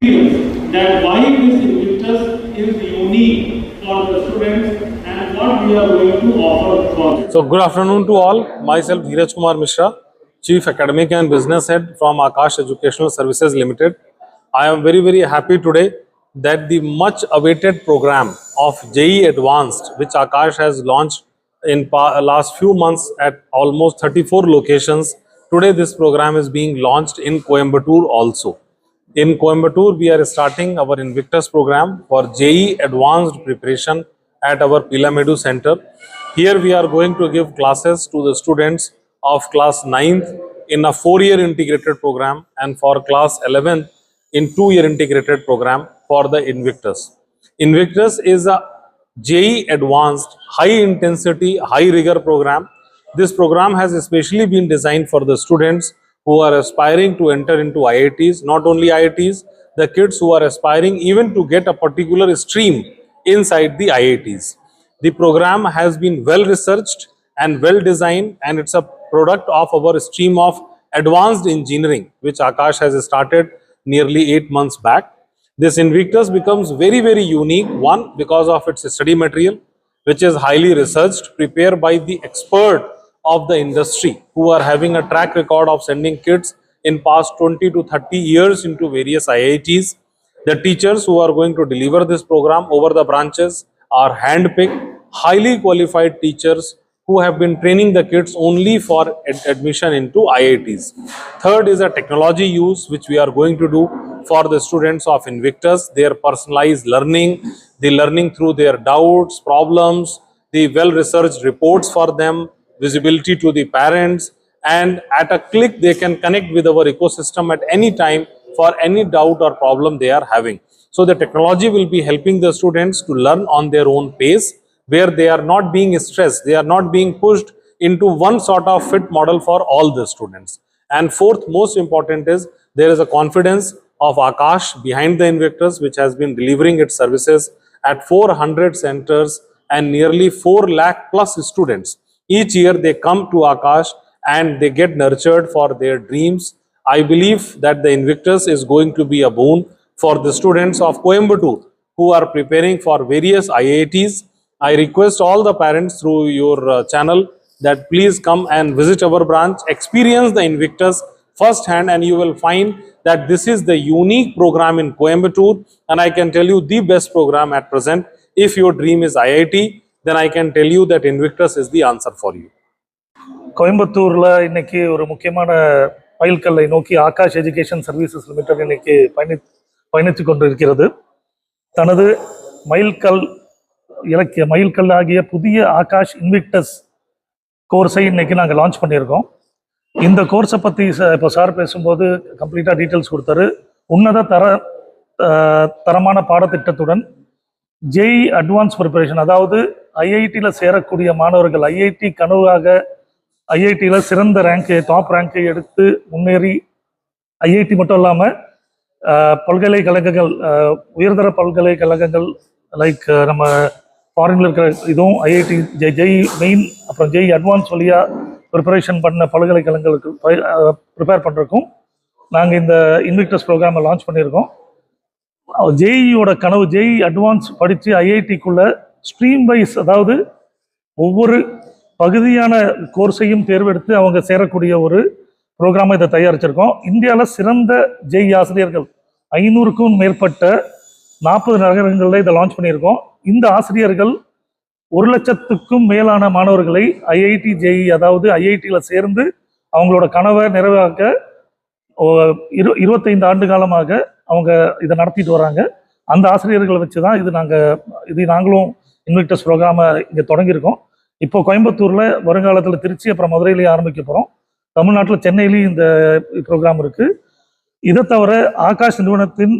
that why this Invictus is unique for the students and what we are going to offer for them. So good afternoon to all. Myself Dheeraj Kumar Mishra, Chief Academic and Business Head from Aakash Educational Services Limited. I am very happy today that the much awaited program of JEE Advanced, which Aakash has launched in last few months at almost 34 locations. Today this program is being launched in Coimbatore also. In Coimbatore, we are starting our Invictus program for JEE Advanced preparation at our Pilamedu Center. Here we are going to give classes to the students of class 9th in a 4-year integrated program and for class 11th in 2-year integrated program for the Invictus. Invictus is a JEE Advanced high intensity, high rigor program. This program has especially been designed for the students who are aspiring to enter into IITs, not only IITs, the kids who are aspiring even to get a particular stream inside the IITs. The program has been well researched and well designed, and it's a product of our stream of advanced engineering, which Aakash has started nearly 8 months back. This Invictus becomes very unique, one, because of its study material, which is highly researched, prepared by the expert of the industry who are having a track record of sending kids in past 20 to 30 years into various IITs. The teachers who are going to deliver this program over the branches are hand-picked, highly qualified teachers who have been training the kids only for admission into IITs. Third is a technology use, which we are going to do for the students of Invictus, their personalized learning, the learning through their doubts, problems, the well-researched reports for them, visibility to the parents, and at a click they can connect with our ecosystem at any time for any doubt or problem they are having. So the technology will be helping the students to learn on their own pace, where they are not being stressed, they are not being pushed into one sort of fit model for all the students. And fourth, most important, is there is a confidence of Aakash behind the Invictus, which has been delivering its services at 400 centers and nearly 4 lakh plus students. Each year they come to Aakash and they get nurtured for their dreams. I believe that the Invictus is going to be a boon for the students of Coimbatore who are preparing for various IITs. I request all the parents through your channel that please come and visit our branch, experience the Invictus firsthand, and you will find that this is the unique program in Coimbatore, and I can tell you the best program at present. If your dream is IIT, then I can tell you that Invictus is the answer for you. கோயம்புத்தூர்ல இன்னைக்கு ஒரு முக்கியமான மைல்கல்லை நோக்கி Akash education services limited இன்னைக்கு பயணித்து கொண்டிருக்கிறது. தனது மைல்கல் ஆகிய புதிய ஆகாஷ் இன்விக்டஸ் கோர்ஸை இன்னைக்கு நாங்கள் லான்ச் பண்ணியிருக்கோம். இந்த கோர்ஸை பற்றி இப்போ சார் பேசும்போது கம்ப்ளீட்டாக டீட்டெயில்ஸ் கொடுத்தாரு. உன்னத தரமான பாடத்திட்டத்துடன் JEE அட்வான்ஸ் ப்ரிப்பரேஷன், அதாவது ஐஐடியில் சேரக்கூடிய மாணவர்கள் ஐஐடி கனவாக ஐஐடியில் சிறந்த ரேங்க்கு, டாப் ரேங்க்கை எடுத்து முன்னேறி ஐஐடி மட்டும் இல்லாமல் பல்கலைக்கழகங்கள், உயர்தர பல்கலைக்கழகங்கள் லைக் நம்ம ஃபாரினில் இருக்கிற இதுவும் ஐஐடி JEE மெயின் அப்புறம் JEE அட்வான்ஸ் வழியாக ப்ரிப்பரேஷன் பண்ண பல்கலைக்கழகங்களுக்கு ப்ரிப்பேர் பண்ணுறதுக்கும் நாங்கள் இந்த இன்விக்டஸ் ப்ரோக்ராமை லான்ச் பண்ணியிருக்கோம். JEEயோட கனவு JEE அட்வான்ஸ் படித்து ஐஐடிக்குள்ள ஸ்ட்ரீம் வைஸ், அதாவது ஒவ்வொரு பகுதியான கோர்ஸையும் தேர்வெடுத்து அவங்க சேரக்கூடிய ஒரு ப்ரோக்ராமை இதை தயாரிச்சிருக்கோம். இந்தியாவில் சிறந்த JEE ஆசிரியர்கள் 500க்கும் மேற்பட்ட 40 நகரங்களில் இதை லான்ச் பண்ணியிருக்கோம். இந்த ஆசிரியர்கள் 1 லட்சத்துக்கும் மேலான மாணவர்களை ஐஐடி JEE, அதாவது ஐஐடியில் சேர்ந்து அவங்களோட கனவை நிறைவாக்க 25 ஆண்டு காலமாக அவங்க இதை நடத்திட்டு வராங்க. அந்த ஆசிரியர்களை வச்சு தான் நாங்களும் இன்விக்டஸ் ப்ரோக்ராமை இங்கே தொடங்கியிருக்கோம். இப்போ கோயம்புத்தூரில், வருங்காலத்தில் திருச்சி, அப்புறம் மதுரையிலேயே ஆரம்பிக்க போகிறோம். தமிழ்நாட்டில் சென்னையிலையும் இந்த ப்ரோக்ராம் இருக்குது. இதை தவிர ஆகாஷ் நிறுவனத்தின்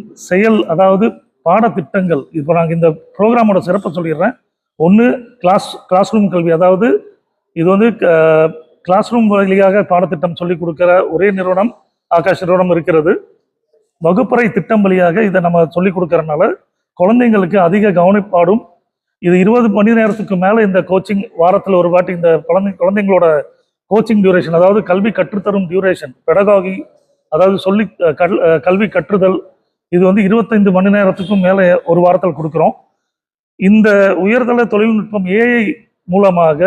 அதாவது பாடத்திட்டங்கள், இப்போ நாங்கள் இந்த ப்ரோக்ராமோட சிறப்பை சொல்லிடுறேன். ஒன்று, கிளாஸ் ரூம் கல்வி, அதாவது இது கிளாஸ் ரூம் வழியாக பாடத்திட்டம் சொல்லிக் கொடுக்குற ஒரே நிறுவனம் ஆகாஷ் நிறுவனம் இருக்கிறது. வகுப்பறை திட்டம் வழியாக இதை நம்ம சொல்லிக் கொடுக்கறதுனால குழந்தைங்களுக்கு அதிக கவனிப்பாடும். இது 20 மணி நேரத்துக்கு மேலே இந்த கோச்சிங், வாரத்தில் ஒரு வாட்டி இந்த குழந்தைங்களோட கோச்சிங் டியூரேஷன், அதாவது கல்வி கற்றுத்தரும் டியூரேஷன், பெடகாகி, அதாவது கல்வி கற்றுதல், இது வந்து 25 மணி நேரத்துக்கும் மேலே ஒரு வாரத்தில் கொடுக்குறோம். இந்த உயர்தர தொழில்நுட்பம் ஏஐ மூலமாக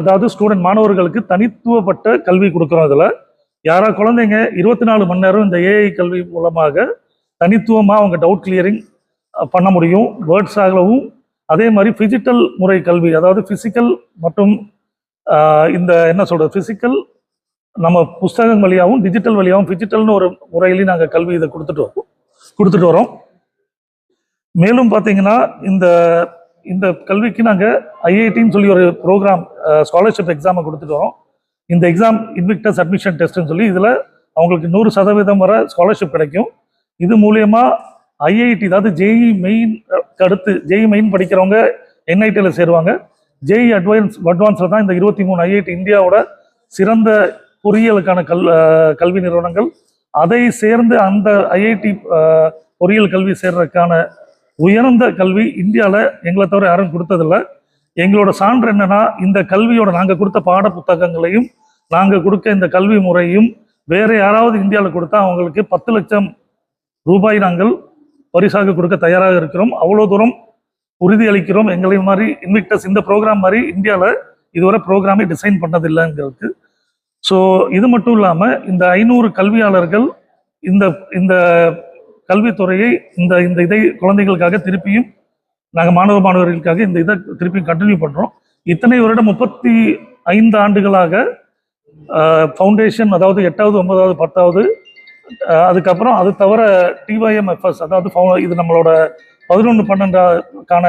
அதாவது ஸ்டூடெண்ட் மாணவர்களுக்கு தனித்துவப்பட்ட கல்வி கொடுக்குறோம். இதில் யாரா குழந்தைங்க 24 மணி நேரம் இந்த ஏஐ கல்வி மூலமாக தனித்துவமாக அவங்க டவுட் கிளியரிங் பண்ண முடியும். வேர்ட்ஸ் ஆகவும் அதே மாதிரி ஃபிசிக்கல் முறை கல்வி, அதாவது ஃபிசிக்கல் மற்றும் இந்த என்ன சொல்கிறது, ஃபிசிக்கல் நம்ம புஸ்தகம் வழியாகவும் டிஜிட்டல் வழியாகவும், டிஜிட்டல்னு ஒரு முறையிலையும் நாங்கள் கல்வி இதை கொடுத்துட்டு வரோம். மேலும் பார்த்தீங்கன்னா இந்த கல்விக்கு நாங்கள் ஐஐடின்னு சொல்லி ஒரு ப்ரோக்ராம் ஸ்காலர்ஷிப் எக்ஸாமை கொடுத்துட்டு வரோம். இந்த எக்ஸாம் இன்விக்டஸ் அட்மிஷன் டெஸ்ட்னு சொல்லி இதில் அவங்களுக்கு 100% வர ஸ்காலர்ஷிப் கிடைக்கும். இது மூலயமா ஐஐடி, அதாவது ஜேஇ மெயின் அடுத்து ஜேஇ மெயின் படிக்கிறவங்க என்ஐடியில் சேருவாங்க. ஜேஇ அட்வான்ஸில் தான் இந்த 23 ஐஐடி இந்தியாவோட சிறந்த பொறியியலுக்கான கல்வி நிறுவனங்கள். அதை சேர்ந்து அந்த ஐஐடி பொறியியல் கல்வி சேர்றதுக்கான உயர்ந்த கல்வி இந்தியாவில் எங்களை தவிர யாரும் கொடுத்ததில்லை. எங்களோட சான்று என்னன்னா, இந்த கல்வியோட நாங்கள் கொடுத்த பாட புத்தகங்களையும் நாங்கள் கொடுக்க இந்த கல்வி முறையும் வேற யாராவது இந்தியாவில் கொடுத்தா அவங்களுக்கு 10 லட்சம் ரூபாய் நாங்கள் பரிசாக கொடுக்க தயாராக இருக்கிறோம். அவ்வளோ தூரம் உறுதியளிக்கிறோம். எங்களை மாதிரி இன்விக்டஸ் இந்த ப்ரோக்ராம் மாதிரி இந்தியாவில் இதுவரை ப்ரோக்ராமே டிசைன் பண்ணதில்லைங்கிறதுக்கு. ஸோ இது மட்டும் இல்லாமல் இந்த 500 கல்வியாளர்கள் இந்த கல்வித்துறையை இந்த இதை குழந்தைகளுக்காக திருப்பியும் நாங்கள் மாணவர்களுக்காக இந்த இதை திருப்பியும் கண்டினியூ பண்ணுறோம். இத்தனை வருடம் 35 ஆண்டுகளாக ஃபவுண்டேஷன், அதாவது 8வது 9வது 10வது, அதுக்கப்புறம் அது தவிர டிஒய்எம்எஃப்எஸ், அதாவது இது நம்மளோட 11 12க்கான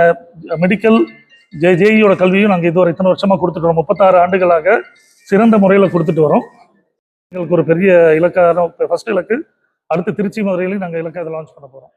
மெடிக்கல் ஜேஇயோட கல்வியும் நாங்கள் இதுவரை இத்தனை வருஷமாக கொடுத்துட்டு வரோம். 36 ஆண்டுகளாக சிறந்த முறையில் கொடுத்துட்டு வரோம். எங்களுக்கு ஒரு பெரிய இலக்கான ஃபர்ஸ்ட் இலக்கு அடுத்து திருச்சி மதுரையிலையும் நாங்கள் இலக்கை லான்ச் பண்ண போகிறோம்.